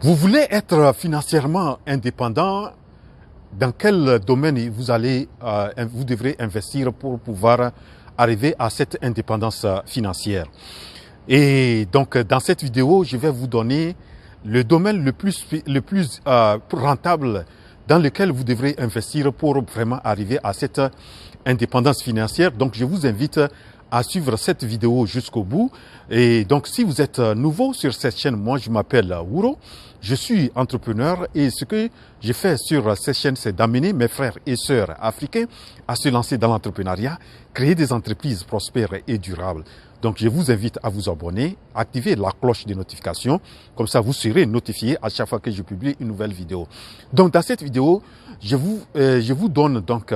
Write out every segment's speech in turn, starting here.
Vous voulez être financièrement indépendant? Dans quel domaine vous devrez investir pour pouvoir arriver à cette indépendance financière? Et donc, dans cette vidéo, je vais vous donner le domaine le plus rentable dans lequel vous devrez investir pour vraiment arriver à cette indépendance financière. Donc, je vous invite à suivre cette vidéo jusqu'au bout. Et donc, si vous êtes nouveau sur cette chaîne, moi, je m'appelle Wuro. Je suis entrepreneur et ce que je fais sur cette chaîne, c'est d'amener mes frères et sœurs africains à se lancer dans l'entrepreneuriat, créer des entreprises prospères et durables. Donc, je vous invite à vous abonner, activer la cloche de notification. Comme ça, vous serez notifié à chaque fois que je publie une nouvelle vidéo. Donc, dans cette vidéo, je vous donne donc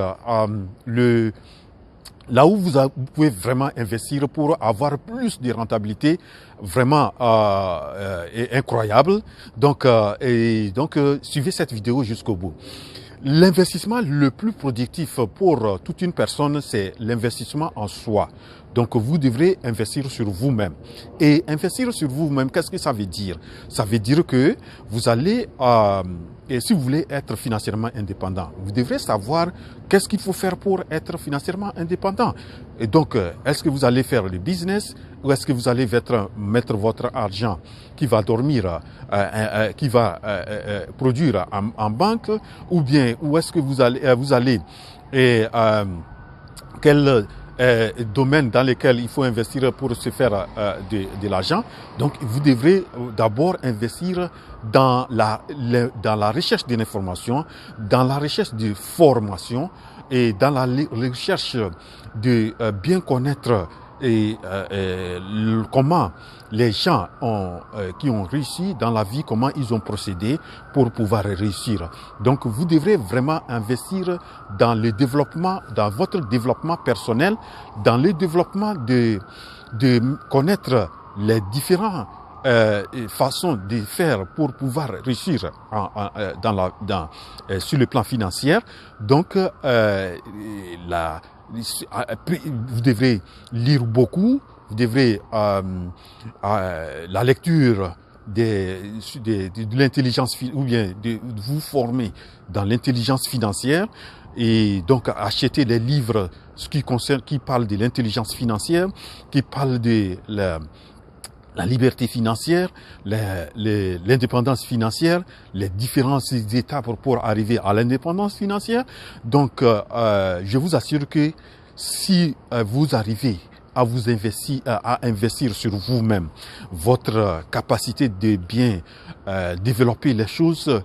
là où vous pouvez vraiment investir pour avoir plus de rentabilité vraiment incroyable. Donc, suivez cette vidéo jusqu'au bout. L'investissement le plus productif pour toute une personne, c'est l'investissement en soi. Donc, vous devrez investir sur vous-même. Et investir sur vous-même, qu'est-ce que ça veut dire? Ça veut dire que vous allez, et si vous voulez être financièrement indépendant, vous devrez savoir qu'est-ce qu'il faut faire pour être financièrement indépendant. Et donc, est-ce que vous allez faire le business ou est-ce que vous allez mettre votre argent qui va dormir, qui va produire en banque, ou bien où est-ce que vous allez quel domaine dans lequel il faut investir pour se faire de l'argent. Donc, vous devrez d'abord investir dans la recherche de l'information, dans la recherche de formation et dans la recherche de bien connaître comment les gens qui ont réussi dans la vie, comment ils ont procédé pour pouvoir réussir. Donc, vous devrez vraiment investir dans le développement, dans votre développement personnel, dans le développement de connaître les différentes façons de faire pour pouvoir réussir sur le plan financier. Donc, vous devrez lire beaucoup, vous devrez la lecture de l'intelligence ou bien de vous former dans l'intelligence financière et donc acheter les livres qui parlent de l'intelligence financière, qui parlent de la liberté financière, l'indépendance financière, les différentes étapes pour arriver à l'indépendance financière. Donc, je vous assure que si vous arrivez à investir sur vous-même, votre capacité de bien développer les choses,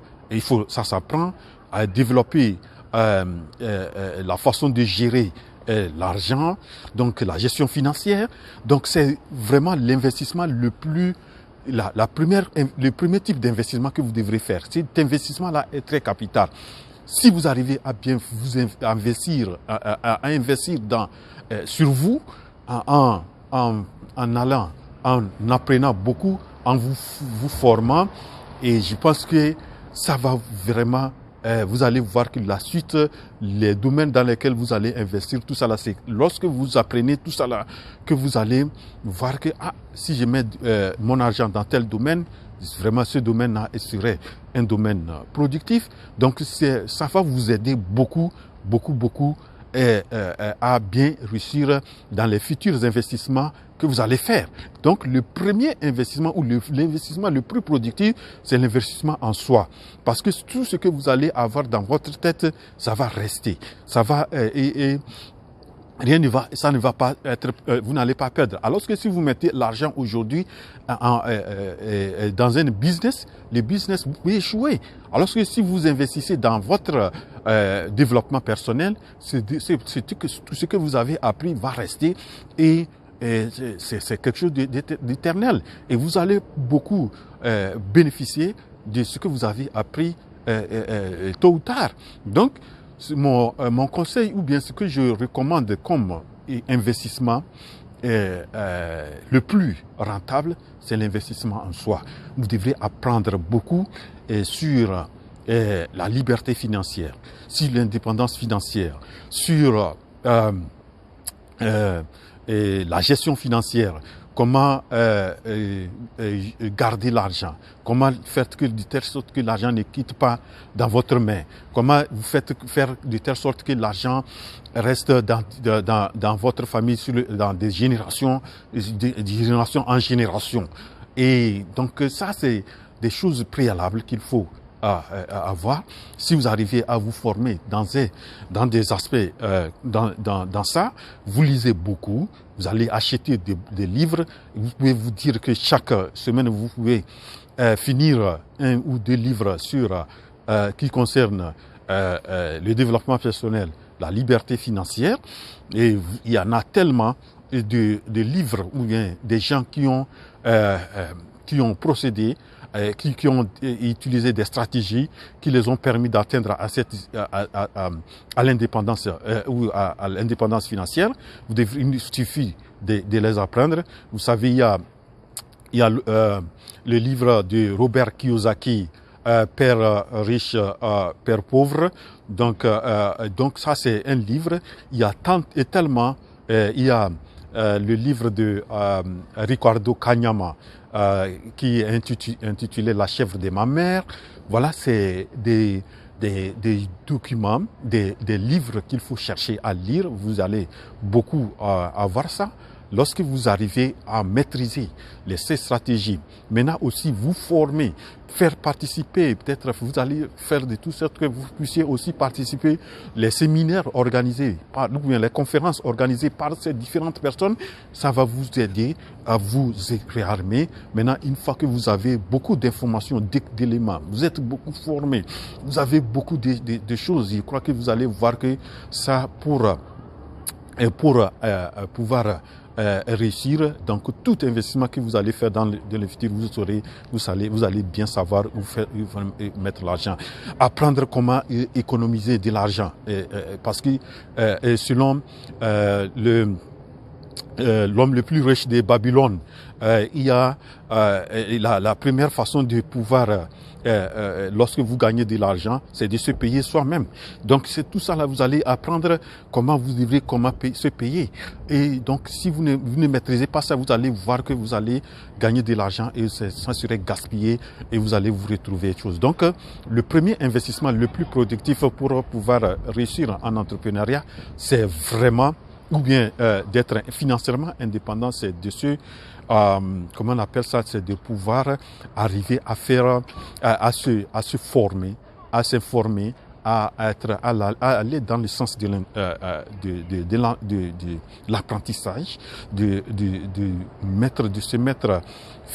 ça s'apprend à développer la façon de gérer l'argent, donc la gestion financière. Donc, c'est vraiment l'investissement le premier type d'investissement que vous devrez faire. Cet investissement-là est très capital. Si vous arrivez à bien vous investir, à investir sur vous, en apprenant beaucoup, en vous formant, et je pense que ça va vraiment vous allez voir que la suite, les domaines dans lesquels vous allez investir, tout ça là, c'est lorsque vous apprenez tout ça là, que vous allez voir que si je mets mon argent dans tel domaine, vraiment ce domaine-là serait un domaine productif. Donc ça va vous aider beaucoup à bien réussir dans les futurs investissements que vous allez faire. Donc, le premier investissement ou l'investissement le plus productif, c'est l'investissement en soi. Parce que tout ce que vous allez avoir dans votre tête, ça va rester. Ça va ça ne va pas être, vous n'allez pas perdre. Alors que si vous mettez l'argent aujourd'hui dans un business, le business peut échouer. Alors que si vous investissez dans votre développement personnel, tout ce que vous avez appris va rester et c'est quelque chose d'éternel. Et vous allez beaucoup bénéficier de ce que vous avez appris tôt ou tard. Donc, mon conseil ou bien ce que je recommande comme investissement le plus rentable, c'est l'investissement en soi. Vous devrez apprendre beaucoup sur la liberté financière, sur l'indépendance financière, sur la gestion financière, comment garder l'argent, comment faire de telle sorte que l'argent ne quitte pas dans votre main, comment vous faites faire de telle sorte que l'argent reste dans votre famille dans des générations, de génération en génération. Et donc ça, c'est des choses préalables qu'il faut à avoir. Si vous arrivez à vous former dans des aspects, dans ça, vous lisez beaucoup, vous allez acheter des livres, vous pouvez vous dire que chaque semaine, vous pouvez finir 1 ou 2 livres qui concernent le développement personnel, la liberté financière, et il y en a tellement de livres ou bien des gens qui ont procédé, qui ont utilisé des stratégies qui les ont permis d'atteindre à l'indépendance ou à l'indépendance financière. Il suffit de les apprendre. Vous savez, il y a le livre de Robert Kiyosaki, Père riche, Père pauvre. Donc ça, c'est un livre. Il y a tellement, il y a le livre de Ricardo Kanyama, qui est intitulé La chèvre de ma mère. Voilà, c'est des documents, des livres qu'il faut chercher à lire. Vous allez beaucoup avoir ça. Lorsque vous arrivez à maîtriser ces stratégies, maintenant aussi vous former, faire participer, peut-être vous allez faire de tout sorte que vous puissiez aussi participer les séminaires organisés, ou bien les conférences organisées par ces différentes personnes, ça va vous aider à vous réarmer. Maintenant, une fois que vous avez beaucoup d'informations, d'éléments, vous êtes beaucoup formé, vous avez beaucoup de choses, je crois que vous allez voir que ça pour pouvoir réussir, donc tout investissement que vous allez faire dans le futur, vous allez bien savoir où mettre l'argent. Apprendre comment économiser de l'argent, parce que selon l'homme le plus riche de Babylone, il y a la première façon de pouvoir lorsque vous gagnez de l'argent, c'est de se payer soi-même. Donc c'est tout ça là, vous allez apprendre comment vous devrez se payer. Et donc si vous ne maîtrisez pas ça, vous allez voir que vous allez gagner de l'argent et ça serait gaspillé et vous allez vous retrouver autre chose. Donc le premier investissement le plus productif pour pouvoir réussir en entrepreneuriat, c'est vraiment ou bien d'être financièrement indépendant, c'est de comment on appelle ça, c'est de pouvoir arriver à faire, à se former, à s'informer, à aller dans le sens de l'apprentissage, de se mettre.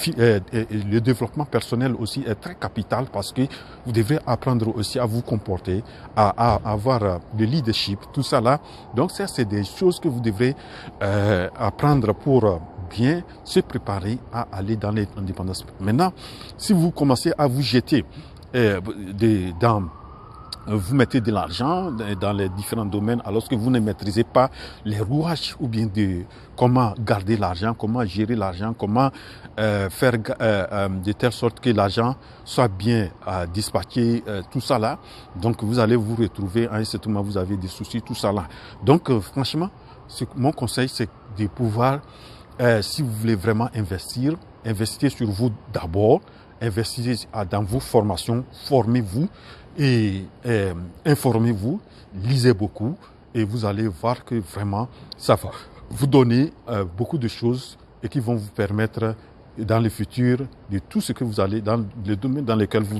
Le développement personnel aussi est très capital parce que vous devrez apprendre aussi à vous comporter, à avoir le leadership, tout ça là. Donc ça, c'est des choses que vous devrez apprendre pour bien se préparer à aller dans l'indépendance. Maintenant, si vous commencez à vous jeter vous mettez de l'argent dans les différents domaines alors que vous ne maîtrisez pas les rouages ou bien comment garder l'argent, comment gérer l'argent, comment faire de telle sorte que l'argent soit bien dispatché, tout ça là. Donc vous allez vous retrouver à un certain moment, vous avez des soucis, tout ça là. Donc franchement, mon conseil, c'est de pouvoir, si vous voulez vraiment investir, investissez sur vous d'abord, investissez dans vos formations, formez-vous et informez-vous, lisez beaucoup et vous allez voir que vraiment ça va vous donner beaucoup de choses et qui vont vous permettre dans le futur de tout ce que vous allez, dans le domaine dans lequel vous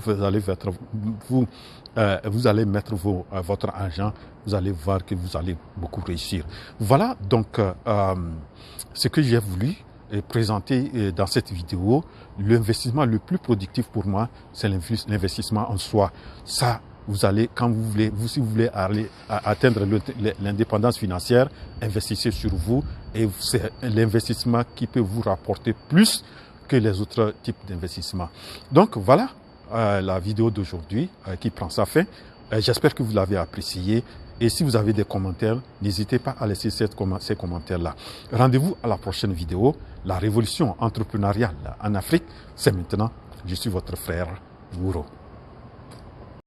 allez mettre votre argent, vous allez voir que vous allez beaucoup réussir. Voilà donc ce que j'ai voulu présenter dans cette vidéo. L'investissement le plus productif pour moi, c'est l'investissement en soi. Ça, vous allez, quand vous voulez, si vous voulez aller atteindre l'indépendance financière, investissez sur vous et c'est l'investissement qui peut vous rapporter plus que les autres types d'investissements. Donc voilà la vidéo d'aujourd'hui qui prend sa fin. J'espère que vous l'avez apprécié. Et si vous avez des commentaires, n'hésitez pas à laisser ces commentaires-là. Rendez-vous à la prochaine vidéo. La révolution entrepreneuriale en Afrique, c'est maintenant. Je suis votre frère Wouro.